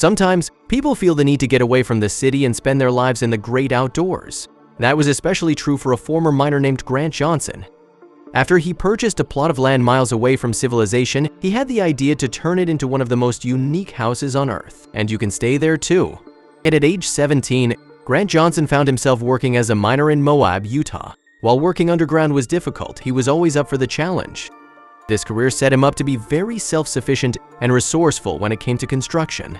Sometimes, people feel the need to get away from the city and spend their lives in the great outdoors. That was especially true for a former miner named Grant Johnson. After he purchased a plot of land miles away from civilization, he had the idea to turn it into one of the most unique houses on Earth, and you can stay there too. And at age 17, Grant Johnson found himself working as a miner in Moab, Utah. While working underground was difficult, he was always up for the challenge. This career set him up to be very self-sufficient and resourceful when it came to construction.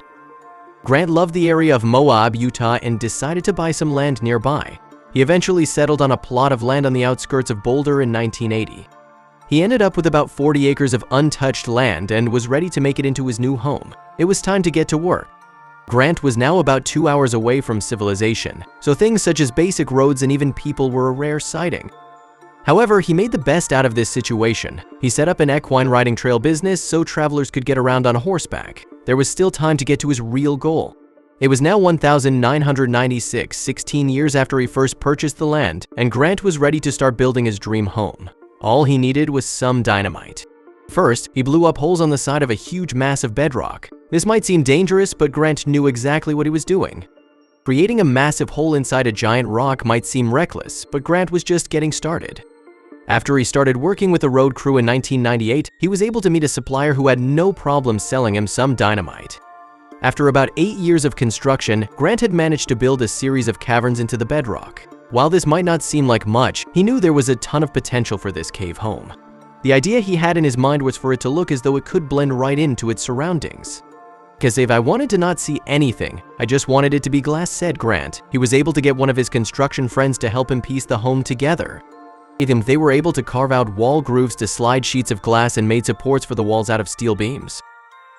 Grant loved the area of Moab, Utah, and decided to buy some land nearby. He eventually settled on a plot of land on the outskirts of Boulder in 1980. He ended up with about 40 acres of untouched land and was ready to make it into his new home. It was time to get to work. Grant was now about 2 hours away from civilization, so things such as basic roads and even people were a rare sighting. However, he made the best out of this situation. He set up an equine riding trail business so travelers could get around on horseback. There was still time to get to his real goal. It was now 1996, 16 years after he first purchased the land, and Grant was ready to start building his dream home. All he needed was some dynamite. First, he blew up holes on the side of a huge mass of bedrock. This might seem dangerous, but Grant knew exactly what he was doing. Creating a massive hole inside a giant rock might seem reckless, but Grant was just getting started. After he started working with a road crew in 1998, he was able to meet a supplier who had no problem selling him some dynamite. After about 8 years of construction, Grant had managed to build a series of caverns into the bedrock. While this might not seem like much, he knew there was a ton of potential for this cave home. The idea he had in his mind was for it to look as though it could blend right into its surroundings. "Because if I wanted to not see anything, I just wanted it to be glass," said Grant. He was able to get one of his construction friends to help him piece the home together. They were able to carve out wall grooves to slide sheets of glass and made supports for the walls out of steel beams.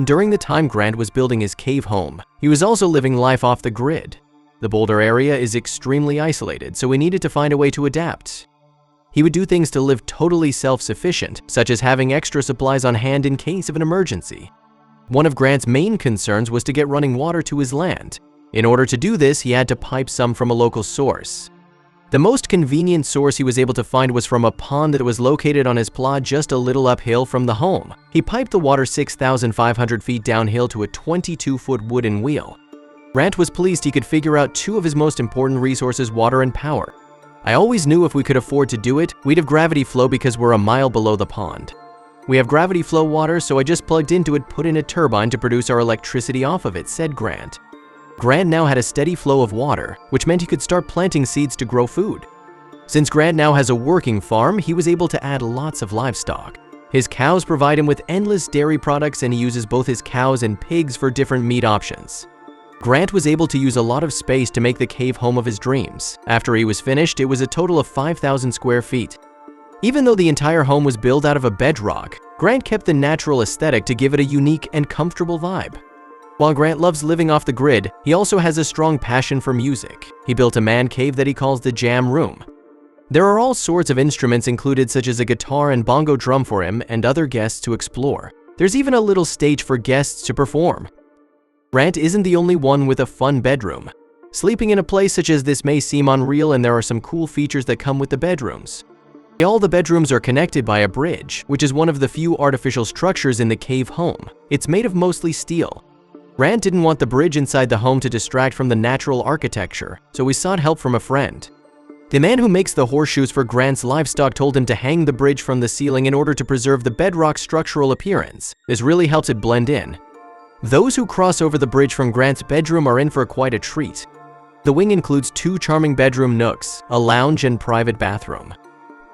During the time Grant was building his cave home, he was also living life off the grid. The Boulder area is extremely isolated, so he needed to find a way to adapt. He would do things to live totally self-sufficient, such as having extra supplies on hand in case of an emergency. One of Grant's main concerns was to get running water to his land. In order to do this, he had to pipe some from a local source. The most convenient source he was able to find was from a pond that was located on his plot just a little uphill from the home. He piped the water 6,500 feet downhill to a 22-foot wooden wheel. Grant was pleased he could figure out two of his most important resources, water and power. "I always knew if we could afford to do it, we'd have gravity flow because we're a mile below the pond. We have gravity flow water, so I just plugged into it, put in a turbine to produce our electricity off of it," said Grant. Grant now had a steady flow of water, which meant he could start planting seeds to grow food. Since Grant now has a working farm, he was able to add lots of livestock. His cows provide him with endless dairy products, and he uses both his cows and pigs for different meat options. Grant was able to use a lot of space to make the cave home of his dreams. After he was finished, it was a total of 5,000 square feet. Even though the entire home was built out of a bedrock, Grant kept the natural aesthetic to give it a unique and comfortable vibe. While Grant loves living off the grid, he also has a strong passion for music. He built a man cave that he calls the Jam Room. There are all sorts of instruments included, such as a guitar and bongo drum for him and other guests to explore. There's even a little stage for guests to perform. Grant isn't the only one with a fun bedroom. Sleeping in a place such as this may seem unreal, and there are some cool features that come with the bedrooms. All the bedrooms are connected by a bridge, which is one of the few artificial structures in the cave home. It's made of mostly steel. Grant didn't want the bridge inside the home to distract from the natural architecture, so he sought help from a friend. The man who makes the horseshoes for Grant's livestock told him to hang the bridge from the ceiling in order to preserve the bedrock's structural appearance. This really helps it blend in. Those who cross over the bridge from Grant's bedroom are in for quite a treat. The wing includes 2 charming bedroom nooks, a lounge, and private bathroom.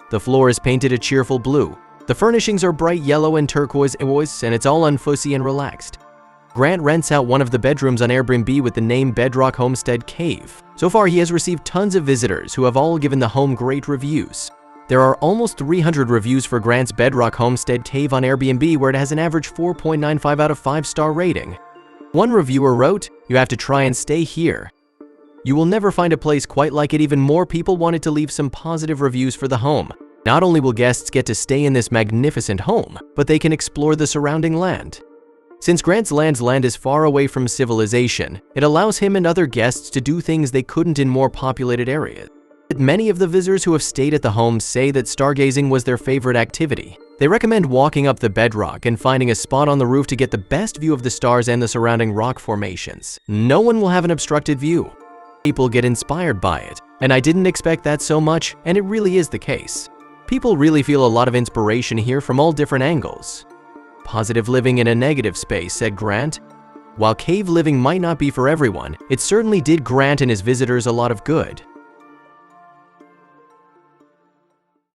The floor is painted a cheerful blue. The furnishings are bright yellow and turquoise, and it's all unfussy and relaxed. Grant rents out one of the bedrooms on Airbnb with the name Bedrock Homestead Cave. So far, he has received tons of visitors who have all given the home great reviews. There are almost 300 reviews for Grant's Bedrock Homestead Cave on Airbnb, where it has an average 4.95 out of 5-star rating. One reviewer wrote, "You have to try and stay here. You will never find a place quite like it." Even more people wanted to leave some positive reviews for the home. Not only will guests get to stay in this magnificent home, but they can explore the surrounding land. Since Grant's land is far away from civilization, it allows him and other guests to do things they couldn't in more populated areas. Many of the visitors who have stayed at the home say that stargazing was their favorite activity. They recommend walking up the bedrock and finding a spot on the roof to get the best view of the stars and the surrounding rock formations. No one will have an obstructed view. People get inspired by it, and I didn't expect that so much, and it really is the case. People really feel a lot of inspiration here from all different angles. Positive living in a negative space, said Grant. While cave living might not be for everyone, it certainly did Grant and his visitors a lot of good.